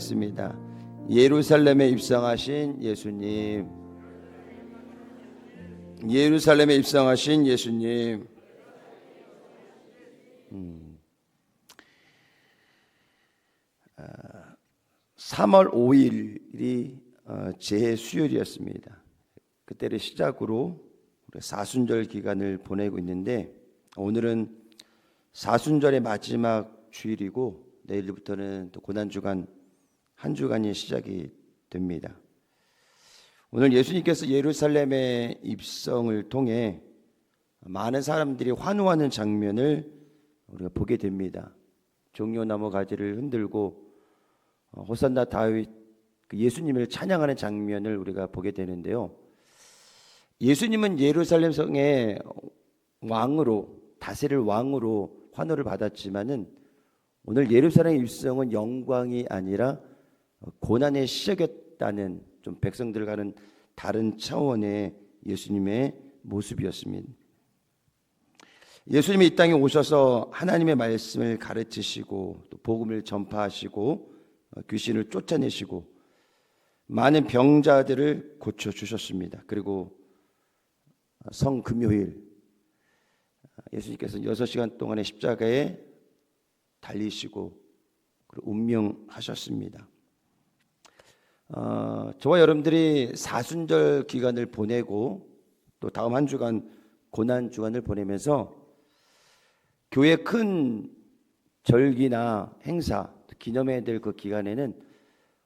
있습니다. 예루살렘에 입성하신 예수님, 예루살렘에 입성하신 예수님. 3월 5일이 제수요일이었습니다. 그때를 시작으로 사순절 기간을 보내고 있는데, 오늘은 사순절의 마지막 주일이고 내일부터는 또 고난주간 한 주간이 시작이 됩니다. 오늘 예수님께서 예루살렘의 입성을 통해 많은 사람들이 환호하는 장면을 우리가 보게 됩니다. 종려나무 가지를 흔들고 호산나 다윗, 예수님을 찬양하는 장면을 우리가 보게 되는데요. 예수님은 예루살렘 성의 왕으로, 다스릴 왕으로 환호를 받았지만은 오늘 예루살렘 입성은 영광이 아니라 고난의 시작이었다는, 좀 백성들과는 다른 차원의 예수님의 모습이었습니다. 예수님이 이 땅에 오셔서 하나님의 말씀을 가르치시고 또 복음을 전파하시고 귀신을 쫓아내시고 많은 병자들을 고쳐주셨습니다. 그리고 성금요일 예수님께서 6시간 동안의 십자가에 달리시고 그리고 운명하셨습니다. 저와 여러분들이 사순절 기간을 보내고 또 다음 한 주간 고난 주간을 보내면서 교회 큰 절기나 행사, 기념해야 될 그 기간에는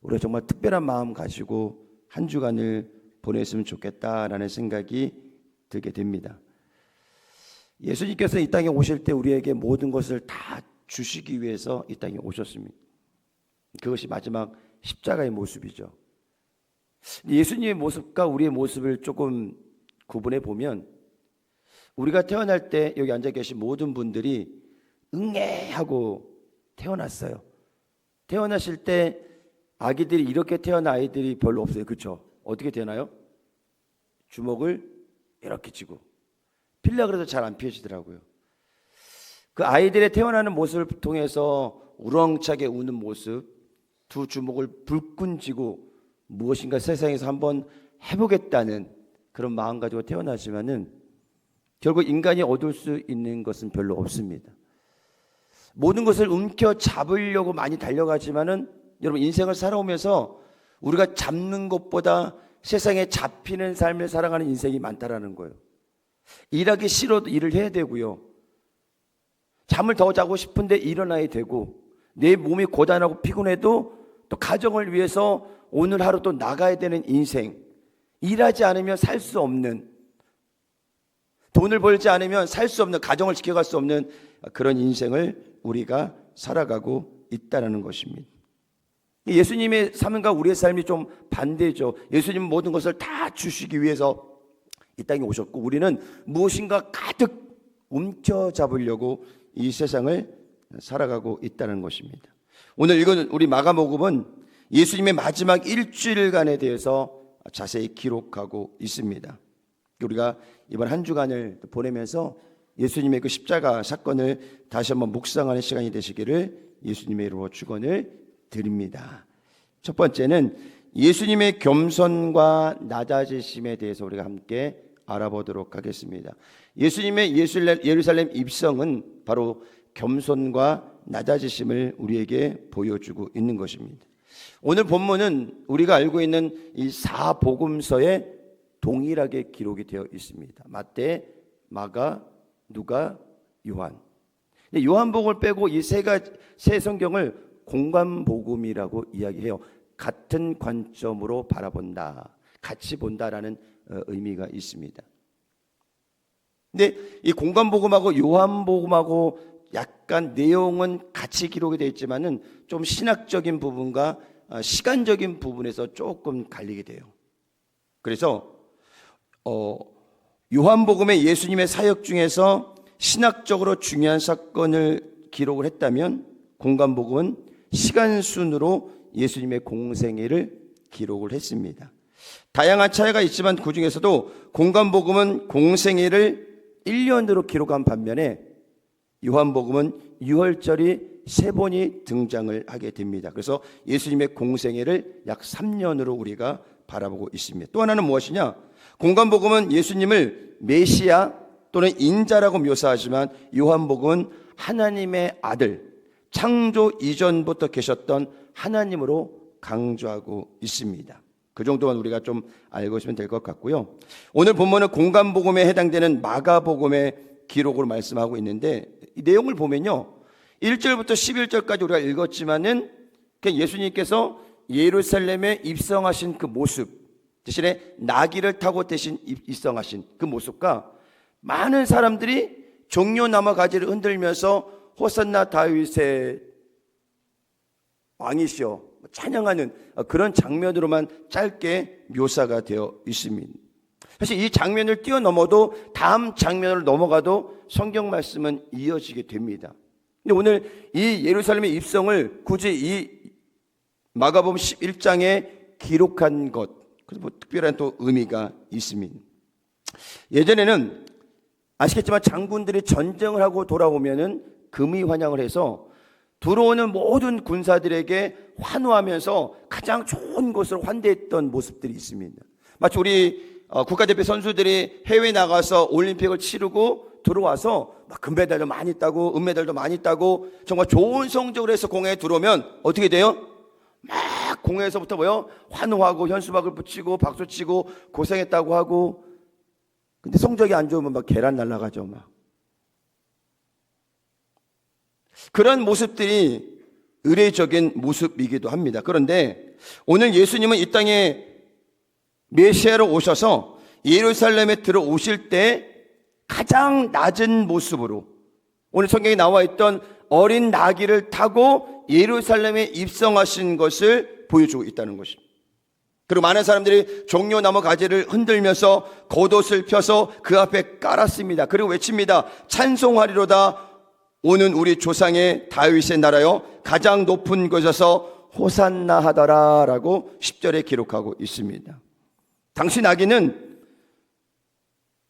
우리가 정말 특별한 마음 가지고 한 주간을 보냈으면 좋겠다라는 생각이 들게 됩니다. 예수님께서 이 땅에 오실 때 우리에게 모든 것을 다 주시기 위해서 이 땅에 오셨습니다. 그것이 마지막 십자가의 모습이죠. 예수님의 모습과 우리의 모습을 조금 구분해 보면, 우리가 태어날 때 여기 앉아 계신 모든 분들이 응애하고 태어났어요. 태어나실 때 아기들이 이렇게 태어난 아이들이 별로 없어요. 그렇죠? 어떻게 되나요? 주먹을 이렇게 쥐고 피려고 해도 잘 안 피해지더라고요. 그 아이들의 태어나는 모습을 통해서 우렁차게 우는 모습, 두 주먹을 불끈 쥐고 무엇인가 세상에서 한번 해보겠다는 그런 마음 가지고 태어나지만은 결국 인간이 얻을 수 있는 것은 별로 없습니다. 모든 것을 움켜잡으려고 많이 달려가지만은 여러분, 인생을 살아오면서 우리가 잡는 것보다 세상에 잡히는 삶을 살아가는 인생이 많다라는 거예요. 일하기 싫어도 일을 해야 되고요. 잠을 더 자고 싶은데 일어나야 되고, 내 몸이 고단하고 피곤해도 또 가정을 위해서 오늘 하루 또 나가야 되는 인생, 일하지 않으면 살 수 없는, 돈을 벌지 않으면 살 수 없는, 가정을 지켜갈 수 없는 그런 인생을 우리가 살아가고 있다는 것입니다. 예수님의 삶과 우리의 삶이 좀 반대죠. 예수님은 모든 것을 다 주시기 위해서 이 땅에 오셨고, 우리는 무엇인가 가득 움켜잡으려고 이 세상을 살아가고 있다는 것입니다. 오늘 읽은 우리 마가복음은 예수님의 마지막 일주일간에 대해서 자세히 기록하고 있습니다. 우리가 이번 한 주간을 보내면서 예수님의 그 십자가 사건을 다시 한번 묵상하는 시간이 되시기를 예수님의 이름으로 축원을 드립니다. 첫 번째는 예수님의 겸손과 낮아지심에 대해서 우리가 함께 알아보도록 하겠습니다. 예수님의 예루살렘 입성은 바로 겸손과 낮아지심을 우리에게 보여주고 있는 것입니다. 오늘 본문은 우리가 알고 있는 이 사복음서에 동일하게 기록이 되어 있습니다. 마태, 마가, 누가, 요한. 근데 요한복음을 빼고 이 세 성경을 공관복음이라고 이야기해요. 같은 관점으로 바라본다, 같이 본다라는 의미가 있습니다. 근데 이 공관복음하고 요한복음하고 약간 내용은 같이 기록이 되어 있지만은 좀 신학적인 부분과 시간적인 부분에서 조금 갈리게 돼요. 그래서 요한복음의 예수님의 사역 중에서 신학적으로 중요한 사건을 기록을 했다면, 공관복음은 시간 순으로 예수님의 공생애를 기록을 했습니다. 다양한 차이가 있지만 그 중에서도 공관복음은 공생애를 1년으로 기록한 반면에 요한복음은 유월절이 3번이 등장을 하게 됩니다. 그래서 예수님의 공생애를 약 3년으로 우리가 바라보고 있습니다. 또 하나는 무엇이냐? 공관복음은 예수님을 메시아 또는 인자라고 묘사하지만 요한복음은 하나님의 아들, 창조 이전부터 계셨던 하나님으로 강조하고 있습니다. 그 정도만 우리가 좀 알고 있으면 될 것 같고요. 오늘 본문은 공관복음에 해당되는 마가복음의 기록으로 말씀하고 있는데 이 내용을 보면요, 1절부터 11절까지 우리가 읽었지만은 예수님께서 예루살렘에 입성하신 그 모습, 대신에 나귀를 타고 대신 입성하신 그 모습과 많은 사람들이 종려나무 가지를 흔들면서 호산나 다윗의 왕이시여 찬양하는 그런 장면으로만 짧게 묘사가 되어 있습니다. 사실 이 장면을 뛰어넘어도 다음 장면으로 넘어가도 성경 말씀은 이어지게 됩니다. 근데 오늘 이 예루살렘의 입성을 굳이 이 마가복음 11장에 기록한 것, 그래서 뭐 특별한 또 의미가 있습니다. 예전에는 아시겠지만 장군들이 전쟁을 하고 돌아오면은 금이 환영을 해서 들어오는 모든 군사들에게 환호하면서 가장 좋은 것으로 환대했던 모습들이 있습니다. 마치 우리 국가대표 선수들이 해외 나가서 올림픽을 치르고 들어와서 막 금메달도 많이 따고 은메달도 많이 따고 정말 좋은 성적을 해서 공회에 들어오면 어떻게 돼요? 막 공회에서부터 뭐요? 환호하고 현수막을 붙이고 박수치고 고생했다고 하고, 근데 성적이 안 좋으면 막 계란 날아가죠. 막 그런 모습들이 의례적인 모습이기도 합니다. 그런데 오늘 예수님은 이 땅에 메시아로 오셔서 예루살렘에 들어오실 때 가장 낮은 모습으로 오늘 성경에 나와 있던 어린 나귀를 타고 예루살렘에 입성하신 것을 보여주고 있다는 것입니다. 그리고 많은 사람들이 종려나무 가지를 흔들면서 겉옷을 펴서 그 앞에 깔았습니다. 그리고 외칩니다. 찬송하리로다. 오는 우리 조상의 다윗의 나라여 가장 높은 곳에서 호산나 하더라 라고 10절에 기록하고 있습니다. 당시 나귀는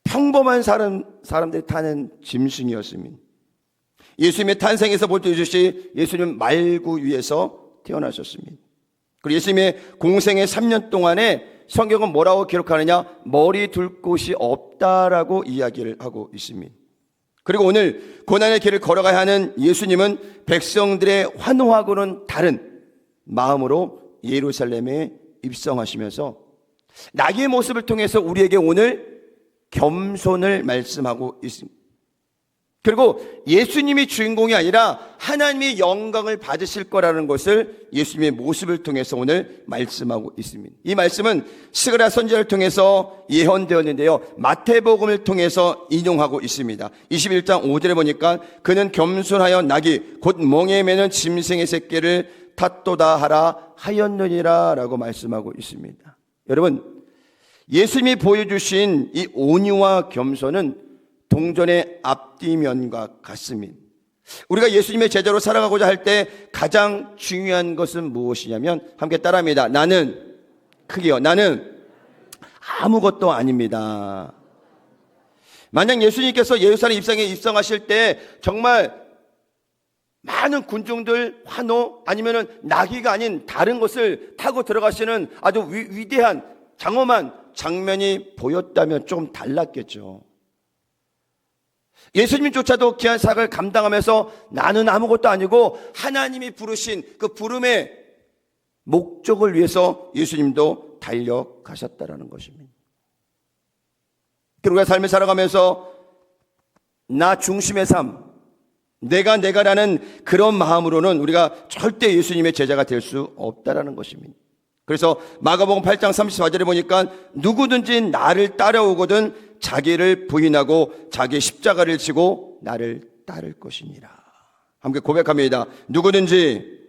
평범한 사람들이 타는 짐승이었습니다. 예수님의 탄생에서 보여주듯이 예수님은 말구 위에서 태어나셨습니다. 그리고 예수님의 공생의 3년 동안에 성경은 뭐라고 기록하느냐? 머리 둘 곳이 없다라고 이야기를 하고 있습니다. 그리고 오늘 고난의 길을 걸어가야 하는 예수님은 백성들의 환호하고는 다른 마음으로 예루살렘에 입성하시면서 나귀의 모습을 통해서 우리에게 오늘 겸손을 말씀하고 있습니다. 그리고 예수님이 주인공이 아니라 하나님의 영광을 받으실 거라는 것을 예수님의 모습을 통해서 오늘 말씀하고 있습니다. 이 말씀은 스가랴 선지자를 통해서 예언되었는데요, 마태복음을 통해서 인용하고 있습니다. 21장 5절에 보니까 그는 겸손하여 나귀 곧 멍에 매는 짐승의 새끼를 탓도다 하라 하였느니라 라고 말씀하고 있습니다. 여러분, 예수님이 보여주신 이 온유와 겸손은 동전의 앞뒤면과 같습니다. 우리가 예수님의 제자로 살아가고자 할 때 가장 중요한 것은 무엇이냐면 함께 따라합니다. 나는 크게요. 나는 아무것도 아닙니다. 만약 예수님께서 예루살렘 입성하실 때 정말 많은 군중들 환호 아니면은 나귀가 아닌 다른 것을 타고 들어가시는 아주 위대한 장엄한 장면이 보였다면 좀 달랐겠죠. 예수님조차도 귀한 사역을 감당하면서 나는 아무것도 아니고 하나님이 부르신 그 부름의 목적을 위해서 예수님도 달려가셨다라는 것입니다. 그리고 우리가 삶을 살아가면서 나 중심의 삶, 내가라는 그런 마음으로는 우리가 절대 예수님의 제자가 될 수 없다라는 것입니다. 그래서 마가복음 8장 34절에 보니까 누구든지 나를 따라오거든 자기를 부인하고 자기 십자가를 지고 나를 따를 것이니라. 함께 고백합니다. 누구든지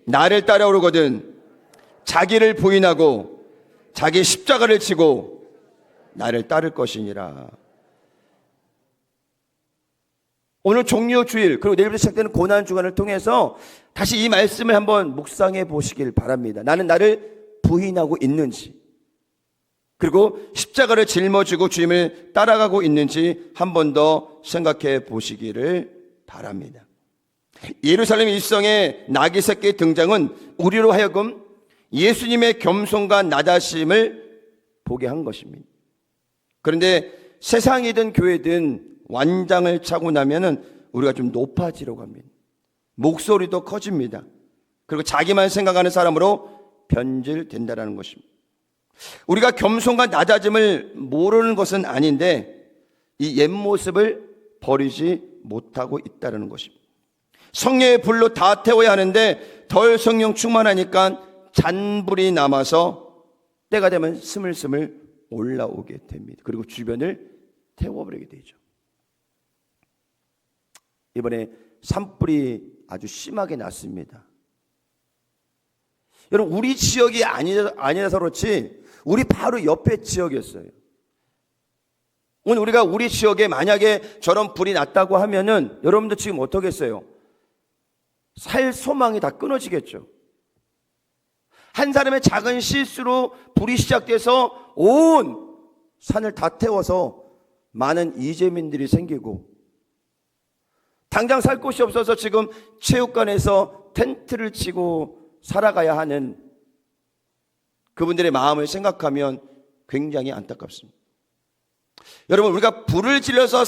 나를 따라오거든 자기를 부인하고 자기 십자가를 지고 나를 따를 것이니라. 오늘 종료주일 그리고 내일부터 시작되는 고난주간을 통해서 다시 이 말씀을 한번 묵상해 보시길 바랍니다. 나는 나를 부인하고 있는지, 그리고 십자가를 짊어지고 주님을 따라가고 있는지 한 번 더 생각해 보시기를 바랍니다. 예루살렘 일성의 나귀 새끼의 등장은 우리로 하여금 예수님의 겸손과 낮아심을 보게 한 것입니다. 그런데 세상이든 교회든 완장을 차고 나면은 우리가 좀 높아지려고 합니다. 목소리도 커집니다. 그리고 자기만 생각하는 사람으로 변질된다는 것입니다. 우리가 겸손과 낮아짐을 모르는 것은 아닌데 이 옛 모습을 버리지 못하고 있다는 것입니다. 성령의 불로 다 태워야 하는데 덜 성령 충만하니까 잔불이 남아서 때가 되면 스물스물 올라오게 됩니다. 그리고 주변을 태워버리게 되죠. 이번에 산불이 아주 심하게 났습니다. 여러분, 우리 지역이 아니라서 그렇지 우리 바로 옆에 지역이었어요. 오늘 우리가 우리 지역에 만약에 저런 불이 났다고 하면은 여러분들 지금 어떻겠어요? 살 소망이 다 끊어지겠죠. 한 사람의 작은 실수로 불이 시작돼서 온 산을 다 태워서 많은 이재민들이 생기고, 당장 살 곳이 없어서 지금 체육관에서 텐트를 치고 살아가야 하는 그분들의 마음을 생각하면 굉장히 안타깝습니다. 여러분, 우리가 불을 질러서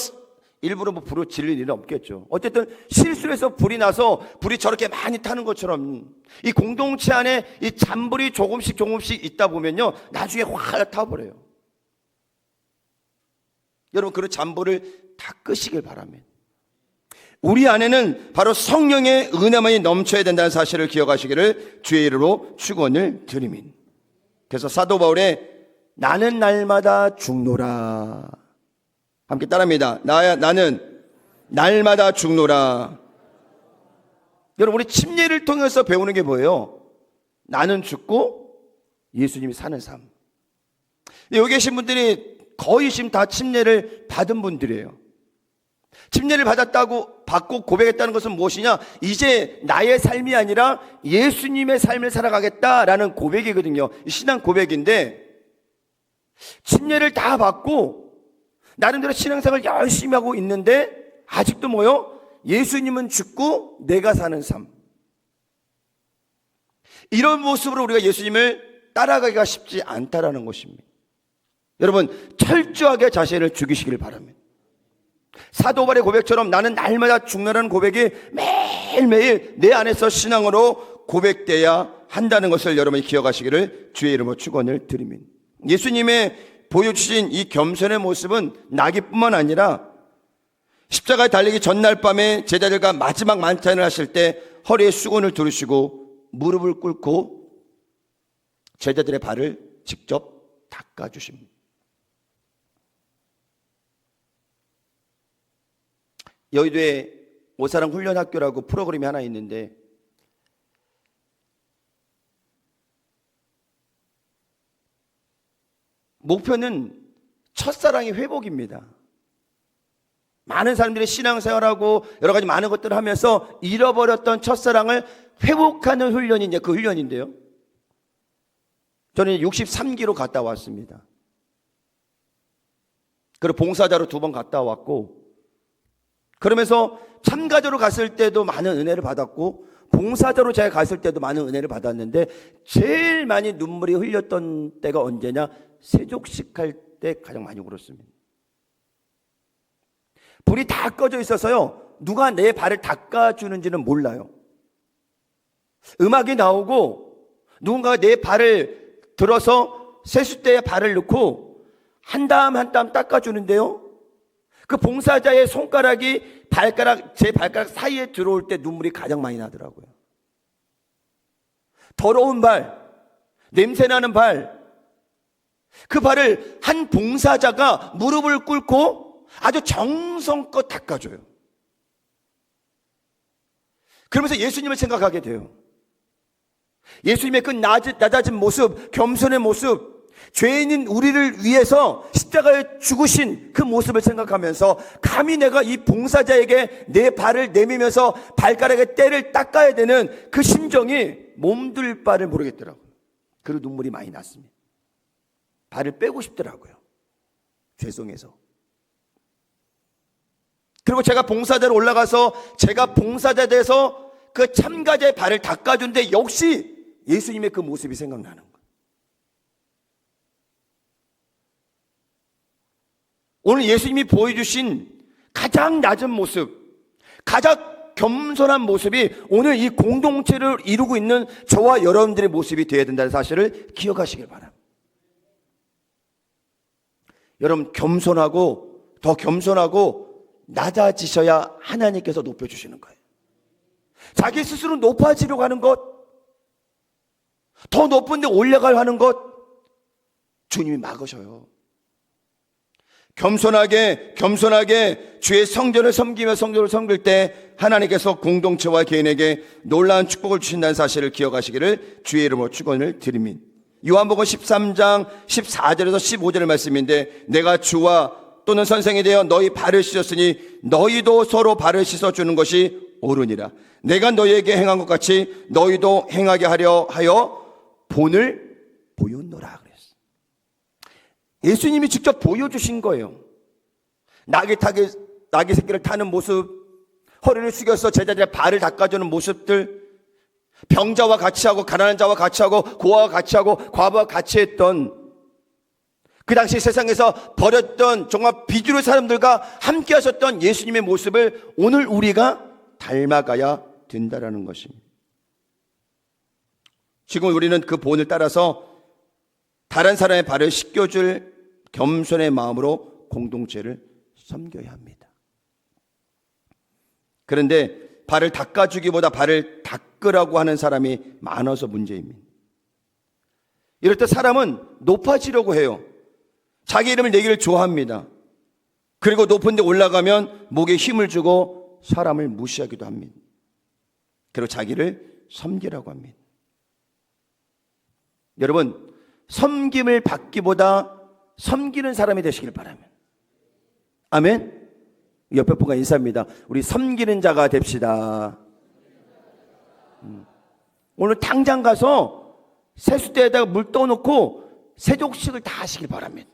일부러 불을 질릴 일은 없겠죠. 어쨌든 실수를 해서 불이 나서 불이 저렇게 많이 타는 것처럼 이 공동체 안에 이 잔불이 조금씩 있다 보면요, 나중에 확 타버려요. 여러분, 그런 잔불을 다 끄시길 바랍니다. 우리 안에는 바로 성령의 은혜만이 넘쳐야 된다는 사실을 기억하시기를 주의 이름으로 축원을 드립니다. 그래서 사도 바울의 나는 날마다 죽노라, 함께 따라합니다. 나는 날마다 죽노라. 여러분, 우리 침례를 통해서 배우는 게 뭐예요? 나는 죽고 예수님이 사는 삶. 여기 계신 분들이 거의 지금 다 침례를 받은 분들이에요. 침례를 받고 고백했다는 것은 무엇이냐? 이제 나의 삶이 아니라 예수님의 삶을 살아가겠다라는 고백이거든요. 신앙 고백인데, 침례를 다 받고 나름대로 신앙생활을 열심히 하고 있는데 아직도 뭐요? 예수님은 죽고 내가 사는 삶. 이런 모습으로 우리가 예수님을 따라가기가 쉽지 않다라는 것입니다. 여러분, 철저하게 자신을 죽이시길 바랍니다. 사도 바울의 고백처럼 나는 날마다 죽노라는 고백이 매일매일 내 안에서 신앙으로 고백돼야 한다는 것을 여러분이 기억하시기를 주의 이름으로 축원을 드립니다. 예수님의 보여주신 이 겸손의 모습은 나귀뿐만 아니라 십자가에 달리기 전날 밤에 제자들과 마지막 만찬을 하실 때 허리에 수건을 두르시고 무릎을 꿇고 제자들의 발을 직접 닦아주십니다. 여의도에 오사랑 훈련학교라고 프로그램이 하나 있는데, 목표는 첫사랑의 회복입니다. 많은 사람들이 신앙생활하고 여러 가지 많은 것들을 하면서 잃어버렸던 첫사랑을 회복하는 훈련이 이제 그 훈련인데요. 저는 63기로 갔다 왔습니다. 그리고 봉사자로 2번 갔다 왔고, 그러면서 참가자로 갔을 때도 많은 은혜를 받았고, 봉사자로 제가 갔을 때도 많은 은혜를 받았는데, 제일 많이 눈물이 흘렸던 때가 언제냐? 세족식 할 때 가장 많이 울었습니다. 불이 다 꺼져 있어서요, 누가 내 발을 닦아주는지는 몰라요. 음악이 나오고 누군가가 내 발을 들어서 세숫대에 발을 넣고 한 땀 한 땀 닦아주는데요, 그 봉사자의 손가락이 제 발가락 사이에 들어올 때 눈물이 가장 많이 나더라고요. 더러운 발, 냄새나는 발, 그 발을 한 봉사자가 무릎을 꿇고 아주 정성껏 닦아줘요. 그러면서 예수님을 생각하게 돼요. 예수님의 그 낮아진 모습, 겸손의 모습, 죄인인 우리를 위해서 십자가에 죽으신 그 모습을 생각하면서 감히 내가 이 봉사자에게 내 발을 내밀면서 발가락에 때를 닦아야 되는 그 심정이 몸둘 바를 모르겠더라고요. 그리고 눈물이 많이 났습니다. 발을 빼고 싶더라고요. 죄송해서. 그리고 제가 봉사자로 올라가서 제가 봉사자 돼서 그 참가자의 발을 닦아준데 역시 예수님의 그 모습이 생각나는 거예요. 오늘 예수님이 보여주신 가장 낮은 모습, 가장 겸손한 모습이 오늘 이 공동체를 이루고 있는 저와 여러분들의 모습이 되어야 된다는 사실을 기억하시길 바랍니다. 여러분, 겸손하고 더 겸손하고 낮아지셔야 하나님께서 높여주시는 거예요. 자기 스스로 높아지려고 하는 것, 더 높은 데 올라가려 하는 것, 주님이 막으셔요. 겸손하게 주의 성전을 섬기며 성전을 섬길 때 하나님께서 공동체와 개인에게 놀라운 축복을 주신다는 사실을 기억하시기를 주의 이름으로 축원을 드립니다. 요한복음 13장 14절에서 15절의 말씀인데, 내가 주와 또는 선생이 되어 너희 발을 씻었으니 너희도 서로 발을 씻어주는 것이 옳으니라. 내가 너희에게 행한 것 같이 너희도 행하게 하려 하여 본을 보였노라 그랬어. 예수님이 직접 보여주신 거예요. 나귀 새끼를 타는 모습, 허리를 숙여서 제자들의 발을 닦아주는 모습들, 병자와 같이 하고 가난한 자와 같이 하고 고아와 같이 하고 과부와 같이 했던, 그 당시 세상에서 버렸던 정말 비주류 사람들과 함께 하셨던 예수님의 모습을 오늘 우리가 닮아가야 된다라는 것입니다. 지금 우리는 그 본을 따라서 다른 사람의 발을 씻겨줄 겸손의 마음으로 공동체를 섬겨야 합니다. 그런데 발을 닦아주기보다 발을 닦으라고 하는 사람이 많아서 문제입니다. 이럴 때 사람은 높아지려고 해요. 자기 이름을 내기를 좋아합니다. 그리고 높은 데 올라가면 목에 힘을 주고 사람을 무시하기도 합니다. 그리고 자기를 섬기라고 합니다. 여러분, 섬김을 받기보다 섬기는 사람이 되시길 바랍니다. 아멘. 옆에 분과 인사합니다. 우리 섬기는 자가 됩시다. 오늘 당장 가서 세수대에다가 물 떠놓고 세족식을 다 하시길 바랍니다.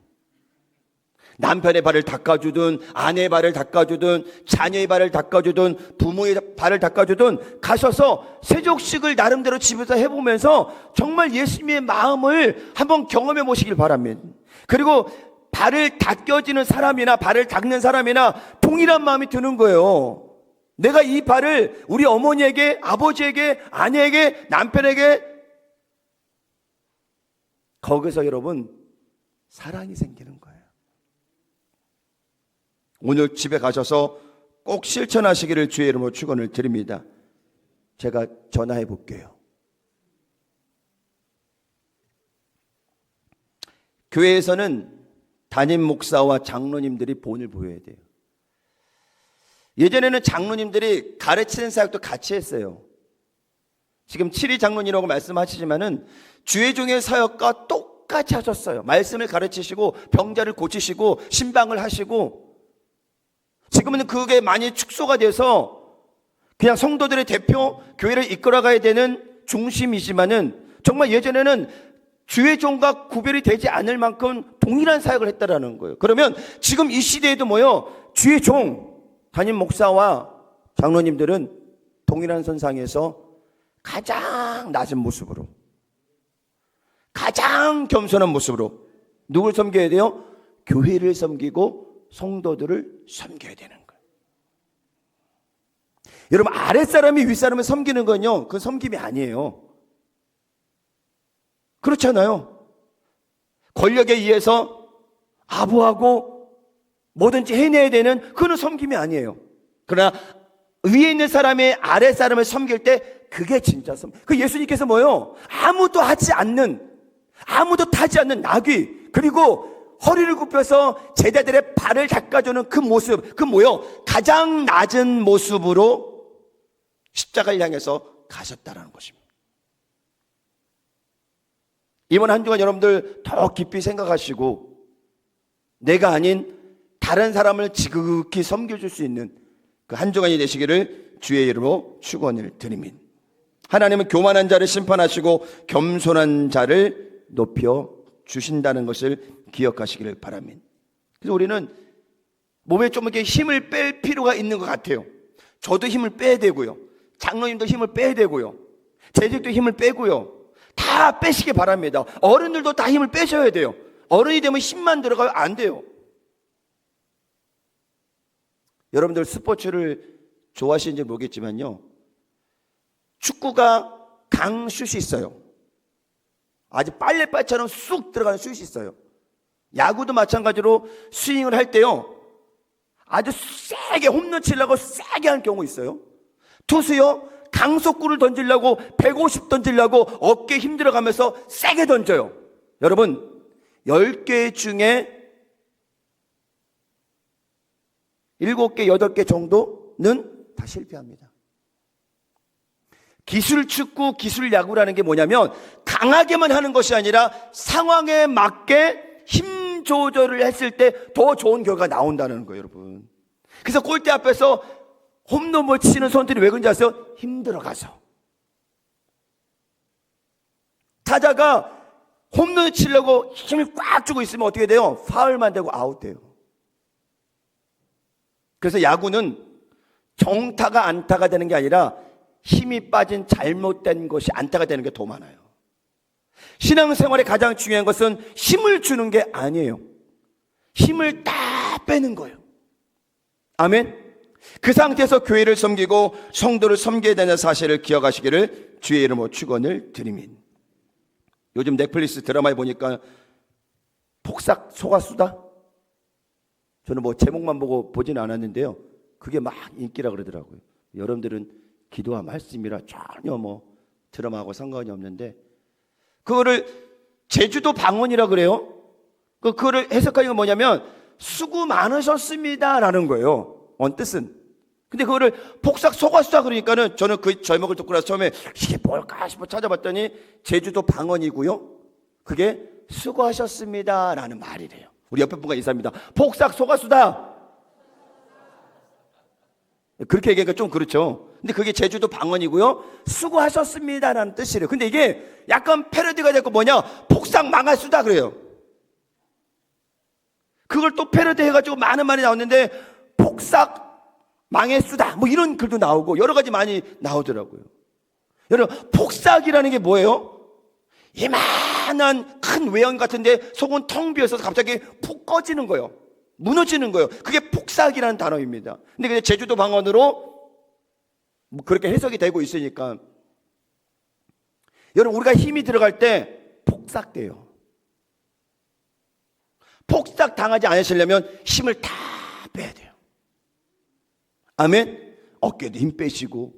남편의 발을 닦아주든 아내의 발을 닦아주든 자녀의 발을 닦아주든 부모의 발을 닦아주든 가셔서 세족식을 나름대로 집에서 해보면서 정말 예수님의 마음을 한번 경험해 보시길 바랍니다. 그리고 발을 닦여지는 사람이나 발을 닦는 사람이나 동일한 마음이 드는 거예요. 내가 이 발을 우리 어머니에게, 아버지에게, 아내에게, 남편에게, 거기서 여러분 사랑이 생기는 거예요. 오늘 집에 가셔서 꼭 실천하시기를 주의 이름으로 축원을 드립니다. 제가 전화해 볼게요. 교회에서는 담임 목사와 장로님들이 본을 보여야 돼요. 예전에는 장로님들이 가르치는 사역도 같이 했어요. 지금 7위 장로님이라고 말씀하시지만은 주의종의 사역과 똑같이 하셨어요. 말씀을 가르치시고 병자를 고치시고 신방을 하시고, 지금은 그게 많이 축소가 돼서 그냥 성도들의 대표, 교회를 이끌어가야 되는 중심이지만은 정말 예전에는 주의 종과 구별이 되지 않을 만큼 동일한 사역을 했다라는 거예요. 그러면 지금 이 시대에도 주의 종, 담임 목사와 장로님들은 동일한 선상에서 가장 낮은 모습으로, 가장 겸손한 모습으로 누굴 섬겨야 돼요? 교회를 섬기고 성도들을 섬겨야 되는 거예요. 여러분, 아랫사람이 윗사람을 섬기는 건요, 그건 섬김이 아니에요. 그렇잖아요. 권력에 의해서 아부하고 뭐든지 해내야 되는, 그건 섬김이 아니에요. 그러나 위에 있는 사람이 아랫사람을 섬길 때 그게 진짜 섬김. 그 예수님께서 아무도 하지 않는, 아무도 타지 않는 나귀, 그리고 허리를 굽혀서 제자들의 발을 닦아주는 그 모습, 그 가장 낮은 모습으로 십자가를 향해서 가셨다라는 것입니다. 이번 한 주간 여러분들 더 깊이 생각하시고 내가 아닌 다른 사람을 지극히 섬겨줄 수 있는 그 한 주간이 되시기를 주의 이름으로 축원을 드립니다. 하나님은 교만한 자를 심판하시고 겸손한 자를 높여 주신다는 것을 기억하시기를 바랍니다. 그래서 우리는 몸에 좀 이렇게 힘을 뺄 필요가 있는 것 같아요. 저도 힘을 빼야 되고요. 장로님도 힘을 빼야 되고요. 재직도 힘을 빼고요. 다 빼시기 바랍니다. 어른들도 다 힘을 빼셔야 돼요. 어른이 되면 힘만 들어가면 안 돼요. 여러분들 스포츠를 좋아하시는지 모르겠지만요, 축구가 강슛이 있어요. 아주 빨래빨처럼 쑥 들어가는 슛이 있어요. 야구도 마찬가지로 스윙을 할 때요, 아주 세게 홈런 치려고 세게 하는 경우 있어요. 투수요, 강속구를 던지려고 150 던지려고 어깨 힘들어가면서 세게 던져요. 여러분, 10개 중에 7개, 8개 정도는 다 실패합니다. 기술 축구, 기술 야구라는 게 뭐냐면 강하게만 하는 것이 아니라 상황에 맞게 힘 조절을 했을 때 더 좋은 결과가 나온다는 거예요, 여러분. 그래서 골대 앞에서 홈런을 치는 선수들이 왜 그런지 아세요? 힘들어가서. 타자가 홈런을 치려고 힘을 꽉 주고 있으면 어떻게 돼요? 파울만 되고 아웃돼요. 그래서 야구는 정타가 안타가 되는 게 아니라 힘이 빠진 잘못된 것이 안타가 되는 게 더 많아요. 신앙생활의 가장 중요한 것은 힘을 주는 게 아니에요. 힘을 다 빼는 거예요. 아멘. 그 상태에서 교회를 섬기고 성도를 섬겨야 되는 사실을 기억하시기를 주의 이름으로 축원을 드립니다. 요즘 넷플릭스 드라마에 보니까 폭삭 속았수다? 저는 뭐 제목만 보고 보진 않았는데요, 그게 막 인기라 그러더라고요. 여러분들은 기도와 말씀이라 전혀 뭐 드라마하고 상관이 없는데, 그거를 제주도 방언이라 그래요. 그거를 해석하는 건 뭐냐면 수고 많으셨습니다 라는 거예요, 뜻은. 근데 그거를 폭삭 속았수다 그러니까는 저는 그 제목을 듣고 나서 처음에 이게 뭘까 싶어 찾아봤더니 제주도 방언이고요, 그게 수고하셨습니다 라는 말이래요. 우리 옆에 분과 인사합니다. 폭삭 속았수다. 그렇게 얘기하니까 좀 그렇죠. 근데 그게 제주도 방언이고요, 수고하셨습니다 라는 뜻이래요. 근데 이게 약간 패러디가 됐고 뭐냐, 폭삭 망할수다 그래요. 그걸 또 패러디 해가지고 많은 말이 나왔는데 폭삭 망했수다 뭐 이런 글도 나오고 여러 가지 많이 나오더라고요. 여러분, 폭삭이라는 게 뭐예요? 이만한 큰 외연 같은데 속은 텅 비어서 갑자기 푹 꺼지는 거예요. 무너지는 거예요. 그게 폭삭이라는 단어입니다. 근데 제주도 방언으로 그렇게 해석이 되고 있으니까, 여러분, 우리가 힘이 들어갈 때 폭삭돼요. 폭삭 당하지 않으시려면 힘을 다 빼야 돼요. 아멘. 어깨도 힘 빼시고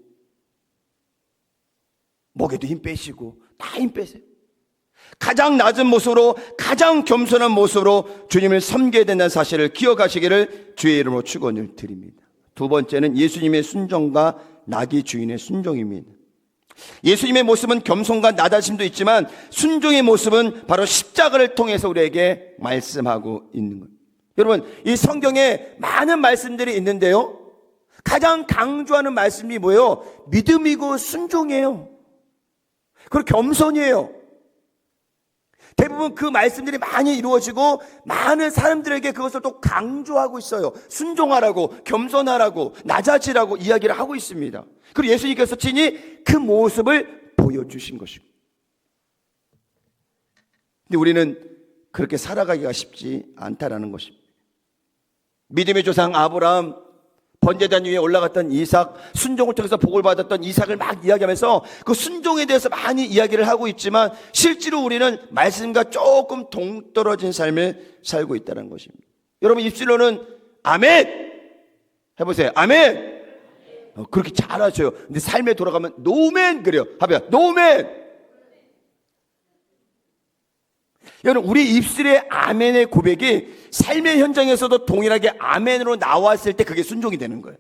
목에도 힘 빼시고 다 힘 빼세요. 가장 낮은 모습으로, 가장 겸손한 모습으로 주님을 섬겨야 된다는 사실을 기억하시기를 주의 이름으로 축원을 드립니다. 두 번째는 예수님의 순종과 나귀 주인의 순종입니다. 예수님의 모습은 겸손과 낮아짐도 있지만 순종의 모습은 바로 십자가를 통해서 우리에게 말씀하고 있는 거예요. 여러분, 이 성경에 많은 말씀들이 있는데요, 가장 강조하는 말씀이 뭐예요? 믿음이고 순종이에요. 그리고 겸손이에요. 대부분 그 말씀들이 많이 이루어지고 많은 사람들에게 그것을 또 강조하고 있어요. 순종하라고, 겸손하라고, 낮아지라고 이야기를 하고 있습니다. 그리고 예수님께서 친히 그 모습을 보여주신 것이고, 근데 우리는 그렇게 살아가기가 쉽지 않다라는 것입니다. 믿음의 조상 아브라함, 번제단 위에 올라갔던 이삭, 순종을 통해서 복을 받았던 이삭을 막 이야기하면서 그 순종에 대해서 많이 이야기를 하고 있지만 실제로 우리는 말씀과 조금 동떨어진 삶을 살고 있다는 것입니다. 여러분, 입술로는 아멘 해보세요. 아멘. 그렇게 잘하셔요. 근데 삶에 돌아가면 노멘 그래요. 하면 노멘. 여러분, 우리 입술의 아멘의 고백이 삶의 현장에서도 동일하게 아멘으로 나왔을 때 그게 순종이 되는 거예요.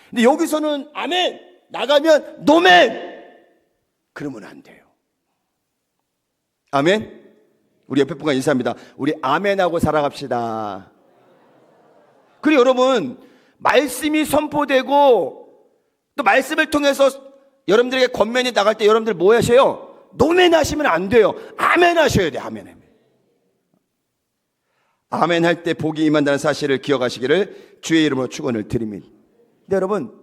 근데 여기서는 아멘 나가면 노멘 그러면 안 돼요. 아멘. 우리 옆에 분과 인사합니다. 우리 아멘하고 살아갑시다. 그리고 여러분, 말씀이 선포되고 또 말씀을 통해서 여러분들에게 권면이 나갈 때 여러분들 뭐 하셔요? 노멘 하시면 안 돼요. 아멘 하셔야 돼요. 아멘. 아멘 할 때 복이 임한다는 사실을 기억하시기를 주의 이름으로 축원을 드립니다. 근데 여러분,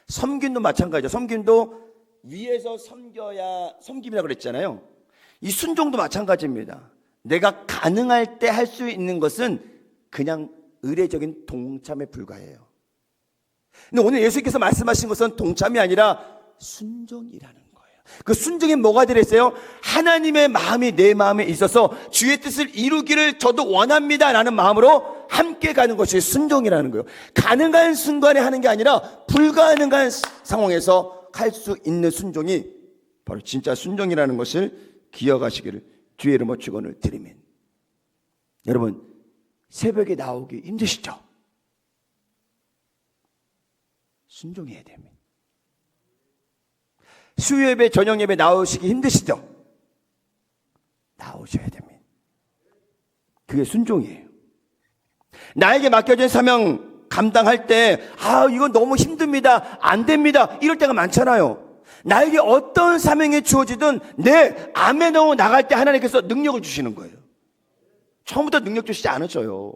섬김도 마찬가지죠. 섬김도 위에서 섬겨야 섬김이라고 그랬잖아요. 이 순종도 마찬가지입니다. 내가 가능할 때 할 수 있는 것은 그냥 의례적인 동참에 불과해요. 근데 오늘 예수님께서 말씀하신 것은 동참이 아니라 순종이라는 거예요. 그 순종이 뭐가 되랬어요? 하나님의 마음이 내 마음에 있어서 주의 뜻을 이루기를 저도 원합니다 라는 마음으로 함께 가는 것이 순종이라는 거예요. 가능한 순간에 하는 게 아니라 불가능한 상황에서 할 수 있는 순종이 바로 진짜 순종이라는 것을 기억하시기를 주의 이름으로 축원을 드리면, 여러분 새벽에 나오기 힘드시죠? 순종해야 됩니다. 수요예배, 저녁예배 나오시기 힘드시죠? 나오셔야 됩니다. 그게 순종이에요. 나에게 맡겨진 사명 감당할 때 이건 너무 힘듭니다, 안 됩니다, 이럴 때가 많잖아요. 나에게 어떤 사명이 주어지든 내 아멘으로 나갈 때 하나님께서 능력을 주시는 거예요. 처음부터 능력 주시지 않으셔요.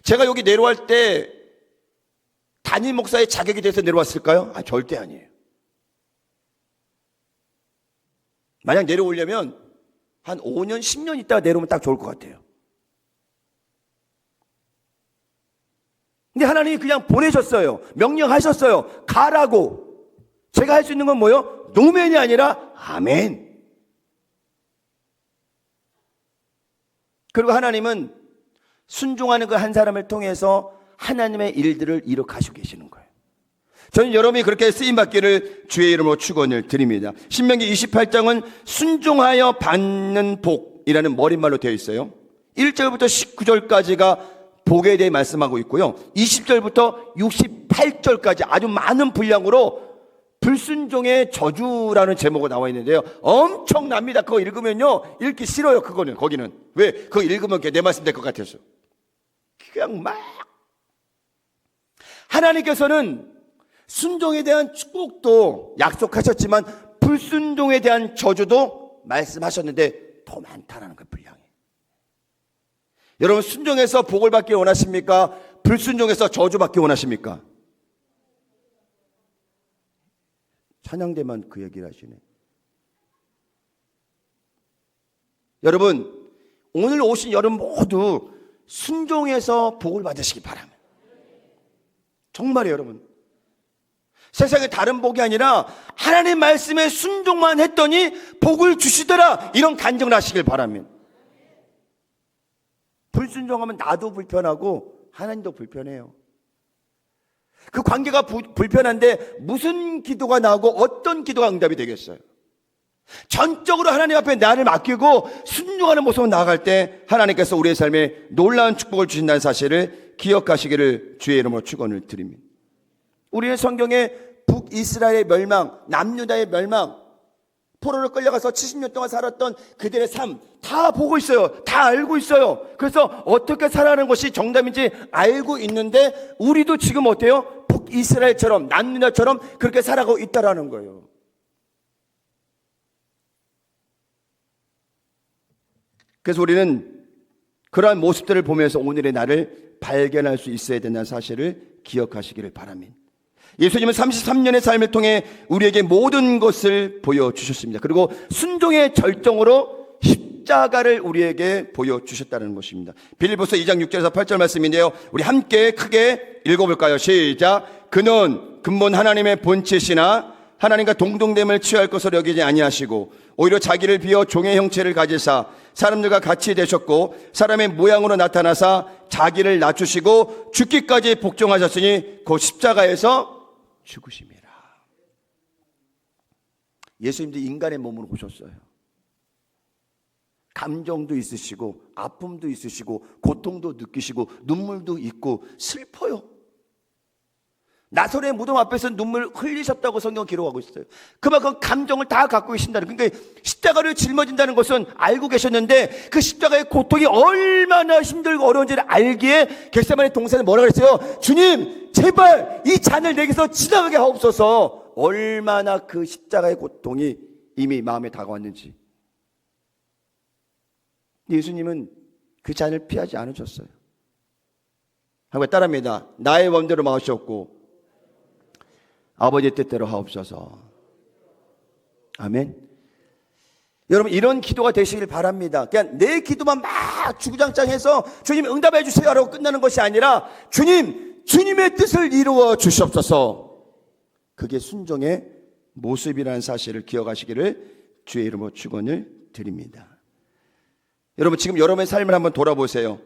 제가 여기 내려올 때 담임 목사의 자격이 돼서 내려왔을까요? 절대 아니에요. 만약 내려오려면 한 5년, 10년 있다가 내려오면 딱 좋을 것 같아요. 근데 하나님이 그냥 보내셨어요. 명령하셨어요. 가라고. 제가 할 수 있는 건 뭐예요? 노멘이 아니라 아멘. 그리고 하나님은 순종하는 그 한 사람을 통해서 하나님의 일들을 이룩하시고 계시는 거예요. 저는 여러분이 그렇게 쓰임받기를 주의 이름으로 축원을 드립니다. 신명기 28장은 순종하여 받는 복이라는 머릿말로 되어 있어요. 1절부터 19절까지가 복에 대해 말씀하고 있고요, 20절부터 68절까지 아주 많은 분량으로 불순종의 저주라는 제목으로 나와 있는데요, 엄청납니다. 그거 읽으면요 읽기 싫어요. 거기는 왜? 그거 읽으면 내 말씀 될 것 같아서 그냥 막. 하나님께서는 순종에 대한 축복도 약속하셨지만 불순종에 대한 저주도 말씀하셨는데 더 많다라는 그 분량이. 여러분, 순종해서 복을 받기 원하십니까? 불순종해서 저주받기 원하십니까? 찬양대만 그 얘기를 하시네. 여러분, 오늘 오신 여러분 모두 순종해서 복을 받으시기 바랍니다. 정말이에요, 여러분. 세상에 다른 복이 아니라 하나님 말씀에 순종만 했더니 복을 주시더라, 이런 간증을 하시길 바랍니다. 불순종하면 나도 불편하고 하나님도 불편해요. 그 관계가 불편한데 무슨 기도가 나오고 어떤 기도가 응답이 되겠어요? 전적으로 하나님 앞에 나를 맡기고 순종하는 모습으로 나아갈 때 하나님께서 우리의 삶에 놀라운 축복을 주신다는 사실을 기억하시기를 주의 이름으로 축원을 드립니다. 우리는 성경에 북이스라엘의 멸망, 남유다의 멸망, 포로로 끌려가서 70년 동안 살았던 그들의 삶 다 보고 있어요. 다 알고 있어요. 그래서 어떻게 살아가는 것이 정답인지 알고 있는데 우리도 지금 어때요? 북이스라엘처럼, 남유다처럼 그렇게 살아가고 있다라는 거예요. 그래서 우리는 그러한 모습들을 보면서 오늘의 나를 발견할 수 있어야 된다는 사실을 기억하시기를 바랍니다. 예수님은 33년의 삶을 통해 우리에게 모든 것을 보여주셨습니다. 그리고 순종의 절정으로 십자가를 우리에게 보여주셨다는 것입니다. 빌립보서 2장 6절에서 8절 말씀인데요, 우리 함께 크게 읽어볼까요? 시작. 그는 근본 하나님의 본체시나 하나님과 동등됨을 취할 것을 여기지 아니하시고 오히려 자기를 비어 종의 형체를 가지사 사람들과 같이 되셨고 사람의 모양으로 나타나사 자기를 낮추시고 죽기까지 복종하셨으니 그 십자가에서 죽으심이라. 예수님도 인간의 몸으로 오셨어요. 감정도 있으시고 아픔도 있으시고 고통도 느끼시고 눈물도 있고 슬퍼요. 나사렛의 무덤 앞에서 눈물 흘리셨다고 성경은 기록하고 있어요. 그만큼 감정을 다 갖고 계신다는, 그러니까 십자가를 짊어진다는 것은 알고 계셨는데 그 십자가의 고통이 얼마나 힘들고 어려운지를 알기에 겟세마네 동산에 뭐라 그랬어요? 주님 제발 이 잔을 내게서 지나가게 하옵소서. 얼마나 그 십자가의 고통이 이미 마음에 다가왔는지. 예수님은 그 잔을 피하지 않으셨어요. 하고 따라합니다. 나의 원대로 마시옵고 아버지 뜻대로 하옵소서. 아멘. 여러분, 이런 기도가 되시길 바랍니다. 그냥 내 기도만 막 주구장창해서 주님 응답해 주세요 라고 끝나는 것이 아니라 주님, 주님의 뜻을 이루어 주시옵소서. 그게 순종의 모습이라는 사실을 기억하시기를 주의 이름으로 축원을 드립니다. 여러분, 지금 여러분의 삶을 한번 돌아보세요.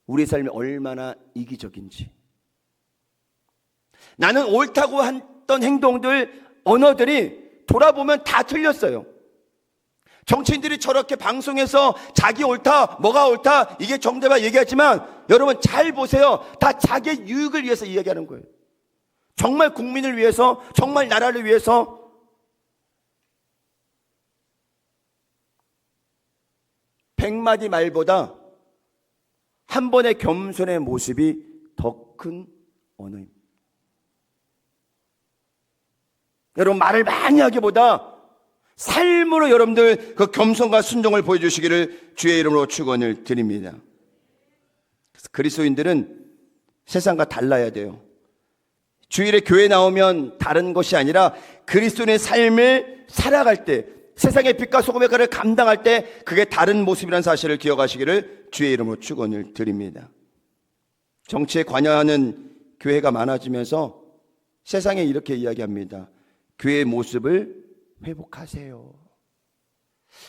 우리 삶이 얼마나 이기적인지. 나는 옳다고 했던 행동들, 언어들이 돌아보면 다 틀렸어요. 정치인들이 저렇게 방송에서 자기 옳다, 뭐가 옳다, 이게 정답이야 얘기하지만 여러분 잘 보세요. 다 자기의 유익을 위해서 이야기하는 거예요. 정말 국민을 위해서, 정말 나라를 위해서. 백마디 말보다 한 번의 겸손의 모습이 더 큰 언어입니다. 여러분, 말을 많이 하기보다 삶으로 여러분들 그 겸손과 순종을 보여주시기를 주의 이름으로 축원을 드립니다. 그래서 그리스도인들은 세상과 달라야 돼요. 주일에 교회 나오면 다른 것이 아니라 그리스도인의 삶을 살아갈 때, 세상의 빛과 소금의 역할을 감당할 때 그게 다른 모습이라는 사실을 기억하시기를 주의 이름으로 축원을 드립니다. 정치에 관여하는 교회가 많아지면서 세상에 이렇게 이야기합니다. 교회의 모습을 회복하세요.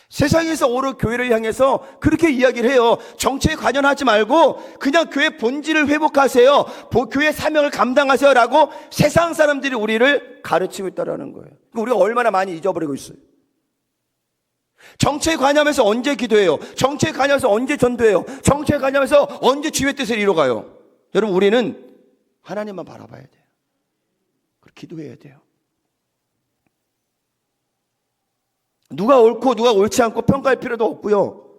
세상에서 오로 교회를 향해서 그렇게 이야기를 해요. 정치에 관여하지 말고 그냥 교회 본질을 회복하세요. 교회 사명을 감당하세요 라고 세상 사람들이 우리를 가르치고 있다는 거예요. 우리가 얼마나 많이 잊어버리고 있어요. 정치에 관여하면서 언제 기도해요? 정치에 관여하면서 언제 전도해요? 정치에 관여하면서 언제 주의 뜻을 이뤄가요? 여러분, 우리는 하나님만 바라봐야 돼요. 그리고 기도해야 돼요. 누가 옳고 누가 옳지 않고 평가할 필요도 없고요.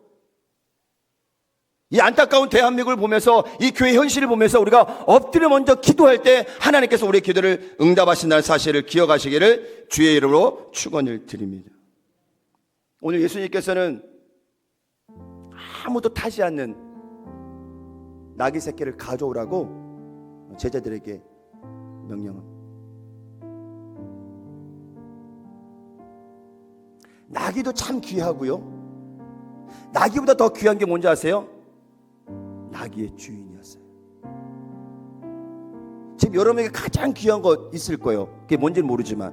이 안타까운 대한민국을 보면서, 이 교회 현실을 보면서 우리가 엎드려 먼저 기도할 때 하나님께서 우리의 기도를 응답하신다는 사실을 기억하시기를 주의 이름으로 축원을 드립니다. 오늘 예수님께서는 아무도 타지 않는 나귀 새끼를 가져오라고 제자들에게 명령합니다. 나귀도 참 귀하고요. 나귀보다 더 귀한 게 뭔지 아세요? 나귀의 주인이었어요. 지금 여러분에게 가장 귀한 거 있을 거예요. 그게 뭔지는 모르지만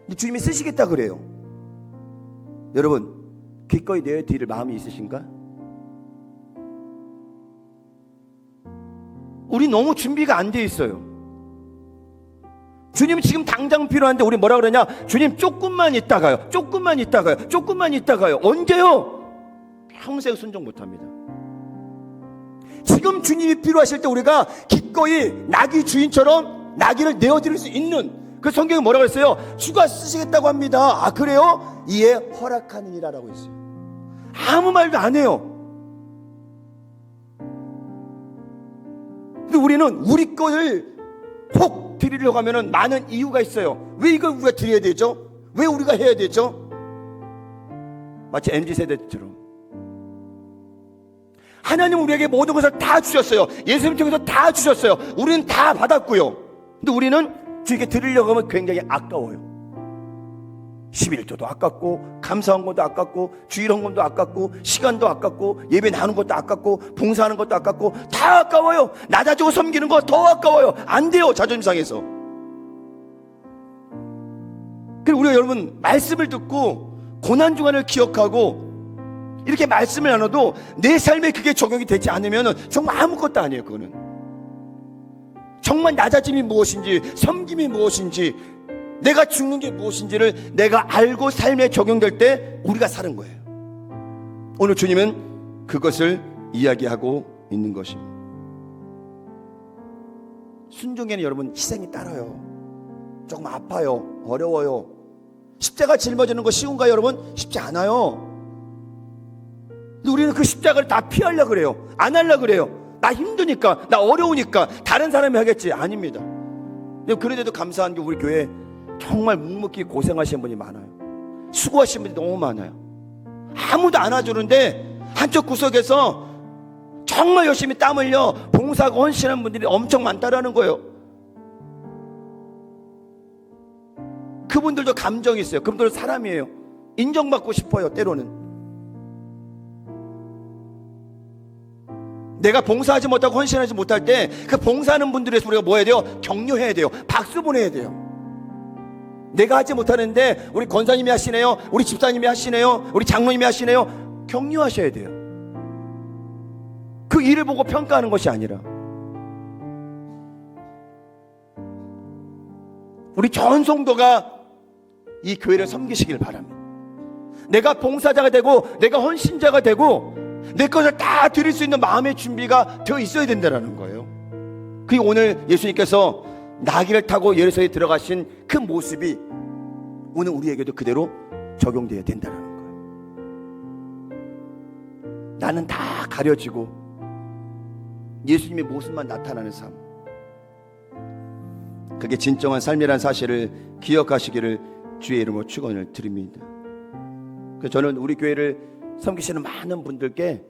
근데 주님이 쓰시겠다 그래요. 여러분, 기꺼이 내어드릴 마음이 있으신가? 우리 너무 준비가 안 돼 있어요. 주님 지금 당장 필요한데 우리 뭐라 그러냐? 주님 조금만 있다가요. 조금만 있다가요. 조금만 있다가요. 언제요? 평생 순종 못합니다. 지금 주님이 필요하실 때 우리가 기꺼이 나귀 주인처럼 나귀를 내어드릴 수 있는, 그 성경에 뭐라고 했어요? 주가 쓰시겠다고 합니다. 아, 그래요? 이에 허락하느니라라고 했어요. 아무 말도 안 해요. 근데 우리는 우리 거를 꼭 드리려고 하면은 많은 이유가 있어요. 왜 이걸 우리가 드려야 되죠? 왜 우리가 해야 되죠? 마치 MZ세대처럼 하나님 우리에게 모든 것을 다 주셨어요. 예수님 통해서 다 주셨어요. 우리는 다 받았고요. 근데 우리는 주에게 드리려고 하면 굉장히 아까워요. 11조도 아깝고, 감사헌금도 아깝고, 주일헌금도 아깝고, 시간도 아깝고, 예배 나누는 것도 아깝고, 봉사하는 것도 아깝고, 다 아까워요. 낮아지고 섬기는 거 더 아까워요. 안 돼요, 자존심 상해서. 그리고 우리가 여러분 말씀을 듣고 고난주간을 기억하고 이렇게 말씀을 나눠도 내 삶에 그게 적용이 되지 않으면 정말 아무것도 아니에요. 그거는 정말 낮아짐이 무엇인지, 섬김이 무엇인지, 내가 죽는 게 무엇인지를 내가 알고 삶에 적용될 때 우리가 사는 거예요. 오늘 주님은 그것을 이야기하고 있는 것입니다. 순종에는 여러분 희생이 따라요. 조금 아파요. 어려워요. 십자가 짊어지는 거 쉬운가요, 여러분? 쉽지 않아요. 근데 우리는 그 십자가를 다 피하려고 그래요. 안 하려고 그래요. 나 힘드니까, 나 어려우니까 다른 사람이 하겠지. 아닙니다. 그런데도 감사한 게 우리 교회 정말 묵묵히 고생하시는 분이 많아요. 수고하시는 분이 너무 많아요. 아무도 안아주는데 한쪽 구석에서 정말 열심히 땀 흘려 봉사하고 헌신하는 분들이 엄청 많다라는 거예요. 그분들도 감정이 있어요. 그분들도 사람이에요. 인정받고 싶어요. 때로는 내가 봉사하지 못하고 헌신하지 못할 때 그 봉사하는 분들에 대해서 우리가 뭐 해야 돼요? 격려해야 돼요. 박수 보내야 돼요. 내가 하지 못하는데 우리 권사님이 하시네요, 우리 집사님이 하시네요, 우리 장로님이 하시네요. 격려하셔야 돼요. 그 일을 보고 평가하는 것이 아니라 우리 전 성도가 이 교회를 섬기시길 바랍니다. 내가 봉사자가 되고 내가 헌신자가 되고 내 것을 다 드릴 수 있는 마음의 준비가 되어 있어야 된다는 거예요. 그게 오늘 예수님께서 나귀를 타고 예루살렘에 들어가신 그 모습이 오늘 우리에게도 그대로 적용되어야 된다는 거예요. 나는 다 가려지고 예수님의 모습만 나타나는 삶, 그게 진정한 삶이라는 사실을 기억하시기를 주의 이름으로 축원을 드립니다. 그래서 저는 우리 교회를 섬기시는 많은 분들께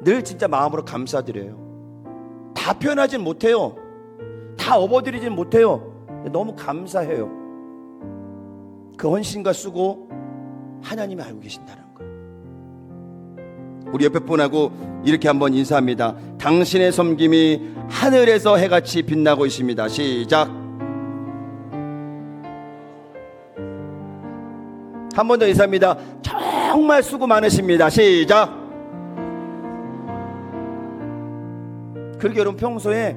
늘 진짜 마음으로 감사드려요. 다 표현하진 못해요. 다 업어드리진 못해요. 너무 감사해요. 그 헌신과 수고 하나님이 알고 계신다는 거예요. 우리 옆에 분하고 이렇게 한번 인사합니다. 당신의 섬김이 하늘에서 해같이 빛나고 있습니다. 시작. 한 번 더 인사합니다. 정말 수고 많으십니다. 시작. 그렇게 여러분 평소에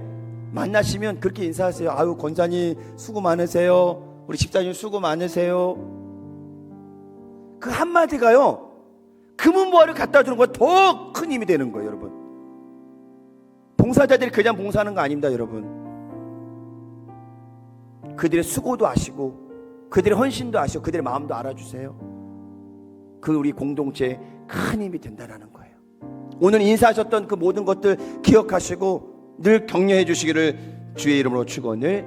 만나시면 그렇게 인사하세요. 아유 권사님 수고 많으세요. 우리 집사님 수고 많으세요. 그 한마디가요 금은보화를 갖다 주는 건 더 큰 힘이 되는 거예요. 여러분, 봉사자들이 그냥 봉사하는 거 아닙니다. 여러분, 그들의 수고도 아시고 그들의 헌신도 아시고 그들의 마음도 알아주세요. 그 우리 공동체에 큰 힘이 된다는 거예요. 오늘 인사하셨던 그 모든 것들 기억하시고 늘 격려해 주시기를 주의 이름으로 축원을